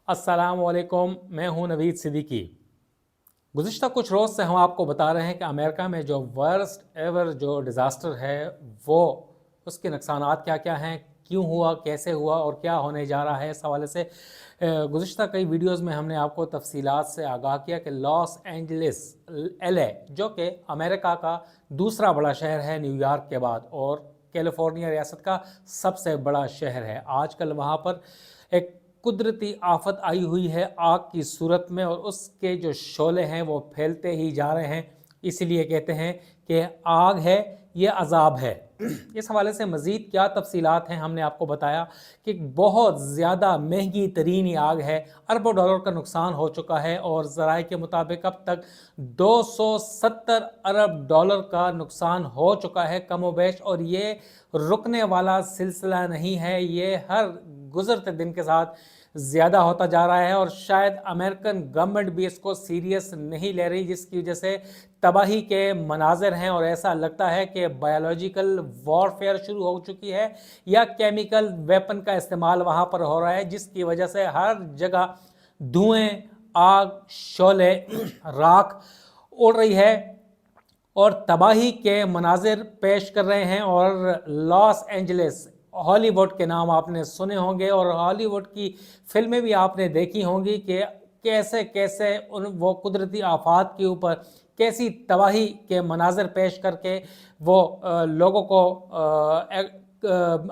अस्सलामुअलैकुम, मैं हूं नवीद सिद्दीकी। गुज़िश्ता कुछ रोज़ से हम आपको बता रहे हैं कि अमेरिका में जो वर्स्ट एवर जो डिज़ास्टर है वो उसके नुकसानात क्या क्या हैं, क्यों हुआ, कैसे हुआ और क्या होने जा रहा है। इस हवाले से गुज़िश्ता कई वीडियोज़ में हमने आपको तफसीलात से आगाह किया कि लॉस एंजलिस LA जो कि अमेरिका का दूसरा बड़ा शहर है न्यूयॉर्क के बाद और कैलिफोर्निया रियासत का सबसे बड़ा शहर है। आजकल वहाँ पर एक कुदरती आफत आई हुई है आग की सूरत में और उसके जो शोले हैं वो फैलते ही जा रहे हैं। इसीलिए कहते हैं कि आग है ये अजाब है। इस हवाले से मज़ीद क्या तफसीलात हैं हमने आपको बताया कि बहुत ज़्यादा महंगी तरीन ये आग है, अरबों डॉलर का नुकसान हो चुका है और ज़राए के मुताबिक अब तक 270 अरब डॉलर का नुकसान हो चुका है कमोबेश। और ये रुकने वाला सिलसिला नहीं है, ये हर गुज़रते दिन के साथ ज़्यादा होता जा रहा है और शायद अमेरिकन गवर्नमेंट भी इसको सीरियस नहीं ले रही, जिसकी वजह से तबाही के मनाज़र हैं और ऐसा लगता है कि बायोलॉजिकल वॉरफेयर शुरू हो चुकी है या केमिकल वेपन का इस्तेमाल वहाँ पर हो रहा है, जिसकी वजह से हर जगह धुएँ, आग, शोले, राख उड़ रही है और तबाही के मनाजिर पेश कर रहे हैं। और लॉस एंजलिस, हॉलीवुड के नाम आपने सुने होंगे और हॉलीवुड की फिल्में भी आपने देखी होंगी कि कैसे कैसे वो कुदरती आफात के ऊपर कैसी तबाही के मनाजिर पेश करके वो लोगों को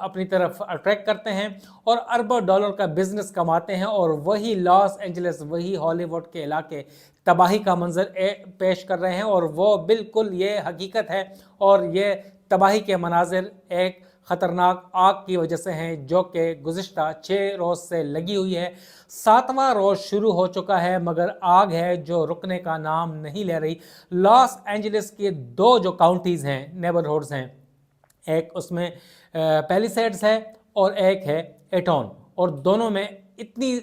अपनी तरफ अट्रैक्ट करते हैं और अरबों डॉलर का बिजनेस कमाते हैं। और वही लॉस एंजलिस, वही हॉलीवुड के इलाके तबाही का मंजर पेश कर रहे हैं और वो बिल्कुल ये हकीकत है और ये तबाही के मनाजिर एक ख़तरनाक आग की वजह से हैं जो कि गुज़िश्ता 6 रोज़ से लगी हुई है। 7वां रोज़ शुरू हो चुका है मगर आग है जो रुकने का नाम नहीं ले रही। लॉस एंजलिस के 2 जो काउंटीज़ हैं, नेबरहुड्स हैं, एक उसमें पैलिसेड्स है और एक है एटॉन, और दोनों में इतनी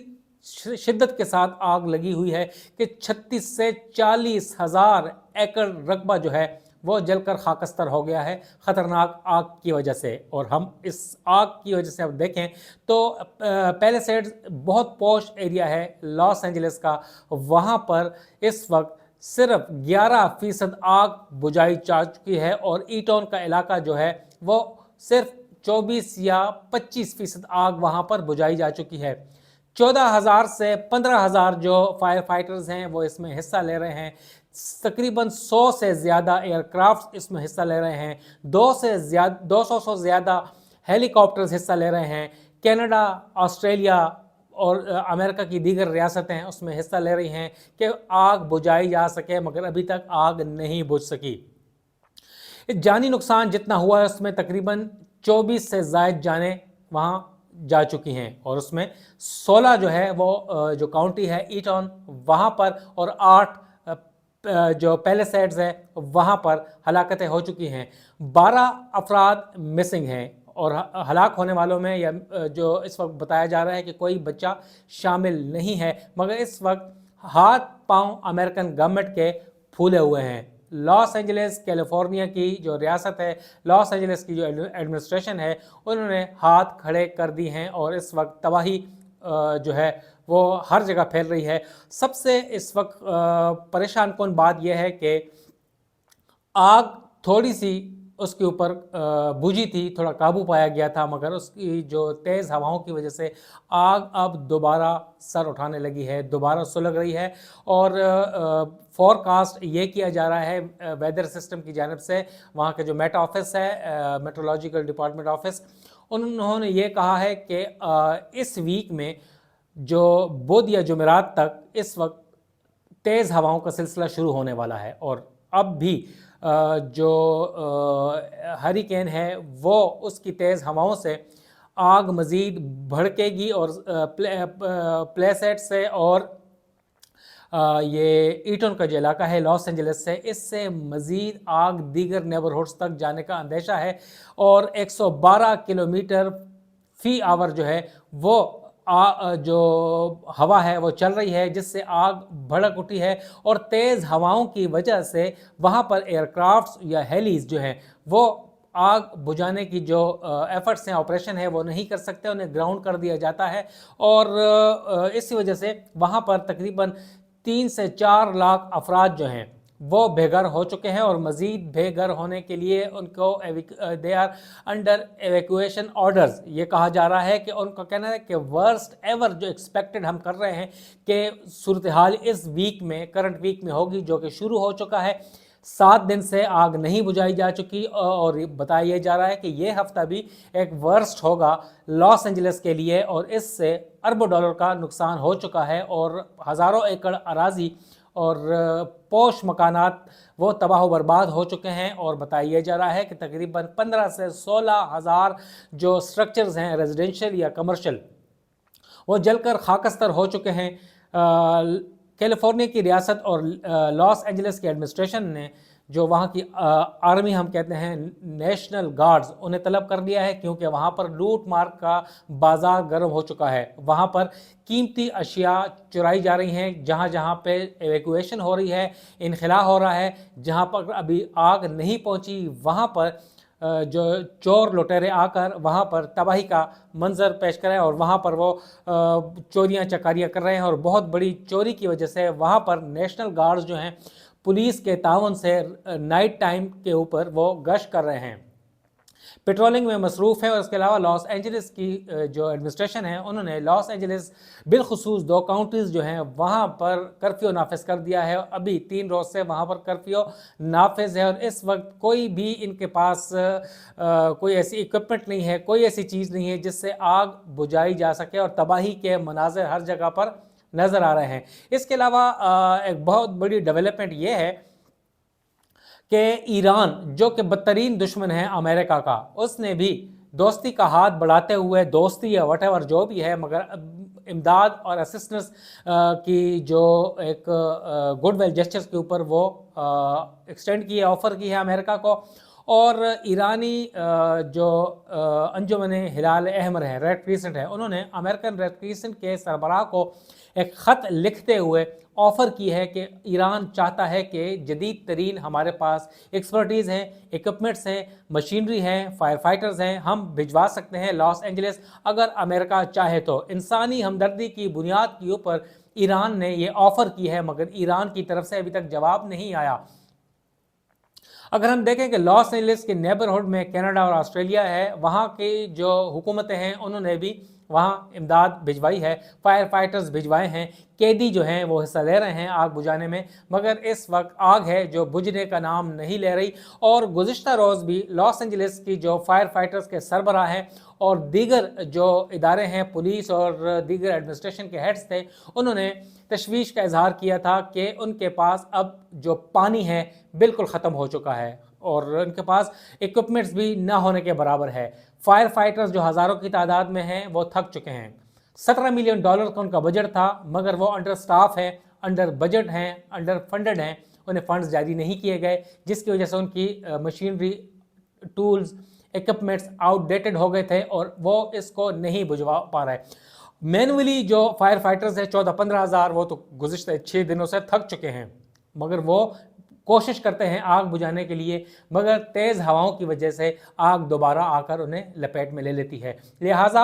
शिद्दत के साथ आग लगी हुई है कि 36 से 40 हज़ार एकड़ रकबा जो है वो जलकर खाकस्तर हो गया है ख़तरनाक आग की वजह से। और हम इस आग की वजह से अब देखें तो पैलिसेड्स बहुत पॉश एरिया है लॉस एंजलिस का, वहाँ पर इस वक्त सिर्फ 11% आग बुझाई जा चुकी है और ईटॉन का इलाका जो है वो सिर्फ 24 या 25% आग वहाँ पर बुझाई जा चुकी है। 14,000 से 15,000 जो फायर फाइटर्स हैं वो इसमें हिस्सा ले रहे हैं। तकरीबन 100 से ज़्यादा एयरक्राफ्ट इसमें हिस्सा ले रहे हैं। 200 से ज़्यादा हेलीकॉप्टर्स हिस्सा ले रहे हैं। कनाडा, ऑस्ट्रेलिया और अमेरिका की दीगर रियासतें उसमें हिस्सा ले रही हैं कि आग बुझाई जा सके, मगर अभी तक आग नहीं बुझ सकी। जानी नुकसान जितना हुआ है उसमें तकरीबन 24 से ज़ायद जानें वहाँ जा चुकी हैं और उसमें 16 जो है वो जो काउंटी है ईटॉन वहाँ पर और 8 जो पैलिसेड्स है वहाँ पर हलाकतें हो चुकी हैं। 12 अफराद मिसिंग हैं और हलाक होने वालों में या जो इस वक्त बताया जा रहा है कि कोई बच्चा शामिल नहीं है, मगर इस वक्त हाथ पांव अमेरिकन गवर्नमेंट के फूले हुए हैं। लॉस एंजलिस कैलिफोर्निया की जो रियासत है, लॉस एंजलिस की जो एडमिनिस्ट्रेशन है, उन्होंने हाथ खड़े कर दी हैं और इस वक्त तबाही जो है वो हर जगह फैल रही है। सबसे इस वक्त परेशान कौन बात यह है कि आग थोड़ी सी उसके ऊपर बुझी थी, थोड़ा काबू पाया गया था, मगर उसकी जो तेज़ हवाओं की वजह से आग अब दोबारा सर उठाने लगी है, दोबारा सुलग रही है। और फोरकास्ट ये किया जा रहा है वेदर सिस्टम की जानिब से, वहाँ के जो मेट ऑफिस है, मेट्रोलॉजिकल डिपार्टमेंट ऑफिस, उन्होंने ये कहा है कि इस वीक में जो बुध या जुमेरात तक इस वक्त तेज़ हवाओं का सिलसिला शुरू होने वाला है और अब भी जो हरिकेन है वो उसकी तेज़ हवाओं से आग मज़ीद भड़केगी और प्लेसेट से और ये ईटन का जो इलाका है लॉस एंजलिस से, इससे मज़ीद आग दीगर नेबरहुड्स तक जाने का अंदेशा है। और 112 किलोमीटर फ़ी आवर जो है वो जो हवा है वो चल रही है, जिससे आग भड़क उठी है और तेज़ हवाओं की वजह से वहाँ पर एयरक्राफ्ट्स या हेलीज जो हैं वो आग बुझाने की जो एफर्ट्स हैं, ऑपरेशन है, वो नहीं कर सकते, उन्हें ग्राउंड कर दिया जाता है। और इसी वजह से वहाँ पर तकरीबन 3 से 4 लाख अफराद जो हैं वो बेघर हो चुके हैं, और मज़ीद बेघर होने के लिए उनको दे आर अंडर एवेक्यूएशन ऑर्डर्स। ये कहा जा रहा है कि उनका कहना है कि वर्स्ट एवर जो एक्सपेक्टेड हम कर रहे हैं कि सूरत हाल इस वीक में, करंट वीक में होगी, जो कि शुरू हो चुका है। 7 दिन से आग नहीं बुझाई जा चुकी, और बताया जा रहा है कि ये हफ्ता भी एक वर्स्ट होगा लॉस एंजलिस के लिए, और इससे अरबों डॉलर का नुकसान हो चुका है, और हज़ारों एकड़ अराजी और पोश मकानात वो तबाह व बर्बाद हो चुके हैं। और बताया जा रहा है कि तकरीबन 15 से 16 हज़ार जो स्ट्रक्चर्स हैं रेजिडेंशियल या कमर्शियल, वो जलकर खाकस्तर हो चुके हैं। कैलिफोर्निया की रियासत और लॉस एंजलिस की एडमिनिस्ट्रेशन ने जो वहाँ की आर्मी हम कहते हैं नेशनल गार्ड्स, उन्हें तलब कर लिया है, क्योंकि वहाँ पर लूट मार का बाज़ार गर्म हो चुका है। वहाँ पर कीमती अशिया चुराई जा रही हैं, जहाँ जहाँ पे एवेक्यूएशन हो रही है, इनखला हो रहा है, जहाँ पर अभी आग नहीं पहुँची वहाँ पर जो चोर लुटेरे आकर वहाँ पर तबाही का मंजर पेश कर रहे हैं, और वहाँ पर वो चोरियाँ चकारियाँ कर रहे हैं, और बहुत बड़ी चोरी की वजह से वहाँ पर नेशनल गार्ड्स जो हैं पुलिस के तावन से नाइट टाइम के ऊपर वो गश्त कर रहे हैं, पेट्रोलिंग में मसरूफ़ है। और इसके अलावा लॉस एंजलिस की जो एडमिनिस्ट्रेशन है, उन्होंने लॉस एंजलिस बिलखुसूस 2 काउंटीज़ जो हैं वहाँ पर कर्फ्यू नाफिज कर दिया है। अभी 3 रोज़ से वहाँ पर कर्फ्यू नाफिज है, और इस वक्त कोई भी इनके पास कोई ऐसी इक्विपमेंट नहीं है, कोई ऐसी चीज़ नहीं है जिससे आग बुझाई जा सके, और तबाही के मनाज़र हर जगह पर नज़र आ रहे हैं। इसके अलावा एक बहुत बड़ी डेवलपमेंट ये है कि ईरान, जो कि बदतरीन दुश्मन है अमेरिका का, उसने भी दोस्ती का हाथ बढ़ाते हुए, दोस्ती या वटेवर जो भी है, मगर इमदाद और असिस्टेंस की जो एक गुडविल जेस्चर्स के ऊपर वो एक्सटेंड की है, ऑफ़र की है अमेरिका को। और ईरानी जो अंजुमन हिलाल अहमर है, रेड क्रिसेंट है, उन्होंने अमेरिकन रेड क्रिसेंट के सरबराह को एक ख़त लिखते हुए ऑफ़र की है कि ईरान चाहता है कि जदीद तरीन हमारे पास एक्सपर्टीज़ हैं, इक्विपमेंट्स हैं, मशीनरी हैं, फायर फाइटर्स हैं, हम भिजवा सकते हैं लॉस एंजलिस, अगर अमेरिका चाहे तो। इंसानी हमदर्दी की बुनियाद के ऊपर ईरान ने ये ऑफ़र की है, मगर ईरान की तरफ से अभी तक जवाब नहीं आया। अगर हम देखें कि लॉस एंजलिस के नेबरहुड में कनाडा और ऑस्ट्रेलिया है, वहाँ की जो हुकूमतें हैं उन्होंने भी वहाँ इमदाद भिजवाई है, फायर फाइटर्स भिजवाए हैं, कैदी जो हैं वो हिस्सा ले रहे हैं आग बुझाने में, मगर इस वक्त आग है जो बुझने का नाम नहीं ले रही। और गुज़िश्ता रोज़ भी लॉस एंजलिस की जो फायर फाइटर्स के सरबराह हैं और दीगर जो इदारे हैं, पुलिस और दीगर एडमिनिस्ट्रेशन के हेड्स थे, उन्होंने तशवीश का इजहार किया था कि उनके पास अब जो पानी है बिल्कुल ख़त्म हो चुका है, और उनके पास इक्विपमेंट्स भी ना होने के बराबर है। फायर फाइटर्स जो हज़ारों की तादाद में हैं वो थक चुके हैं। $17 मिलियन का उनका बजट था, मगर वो अंडर स्टाफ है, अंडर बजट हैं, अंडर फंडेड हैं, उन्हें फंड्स जारी नहीं किए गए, जिसकी वजह से उनकी मशीनरी, टूल्स, इक्विपमेंट्स आउटडेटेड हो गए थे, और वो इसको नहीं बुझवा पा रहे। मैनुअली जो फायर फाइटर्स हैं 14-15 हज़ार, वो तो गुज़िश्ता 6 दिनों से थक चुके हैं, मगर वो कोशिश करते हैं आग बुझाने के लिए, मगर तेज़ हवाओं की वजह से आग दोबारा आकर उन्हें लपेट में ले लेती है। लिहाजा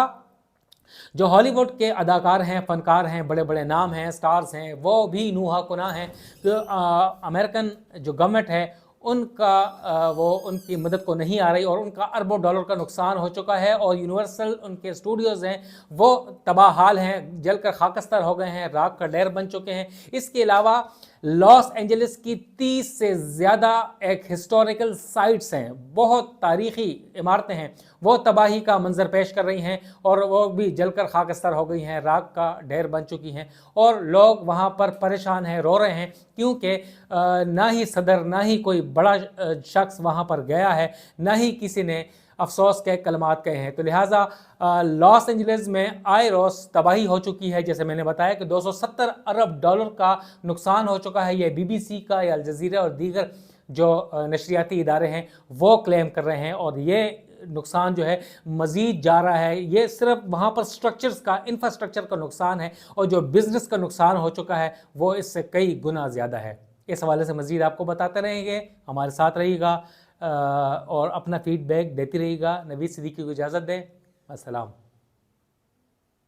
जो हॉलीवुड के अदाकार हैं, फ़नकार हैं, बड़े बड़े नाम हैं, स्टार्स हैं, वो भी नूहा कुना हैं। तो अमेरिकन जो गवर्नमेंट है उनका वो उनकी मदद को नहीं आ रही, और उनका अरबों डॉलर का नुकसान हो चुका है, और यूनिवर्सल उनके स्टूडियोज़ हैं वो तबाह हाल हैं, जलकर खाकस्तर हो गए हैं, राख का ढेर बन चुके हैं। इसके अलावा लॉस एंजलिस की 30 से ज़्यादा एक हिस्टोरिकल साइट्स हैं, बहुत तारीख़ी इमारतें हैं, वो तबाही का मंजर पेश कर रही हैं, और वो भी जलकर खाकस्तर हो गई हैं, राख का ढेर बन चुकी हैं, और लोग वहाँ पर परेशान हैं, रो रहे हैं, क्योंकि ना ही सदर, ना ही कोई बड़ा शख्स वहाँ पर गया है, ना ही किसी ने अफसोस के कलमात कहे हैं। तो लिहाजा लॉस एंजलिस में आए रोज़ तबाही हो चुकी है। जैसे मैंने बताया कि $270 अरब का नुकसान हो चुका है। ये BBC का या अल जज़ीरा और दीगर जो नशरियाती इदारे हैं वो क्लेम कर रहे हैं, और ये नुकसान जो है मज़ीद जा रहा है। ये सिर्फ वहाँ पर स्ट्रक्चर्स का, इंफ्रास्ट्रक्चर का नुकसान है, और जो बिज़नेस का नुकसान हो चुका है वो इससे कई गुना ज़्यादा है। इस हवाले से मज़ीद आपको बताते रहेंगे, हमारे साथ रहिएगा। اور اپنا فیڈ بیک دیتی رہے گا. نوید صدیقی کو اجازت دیں. السلام.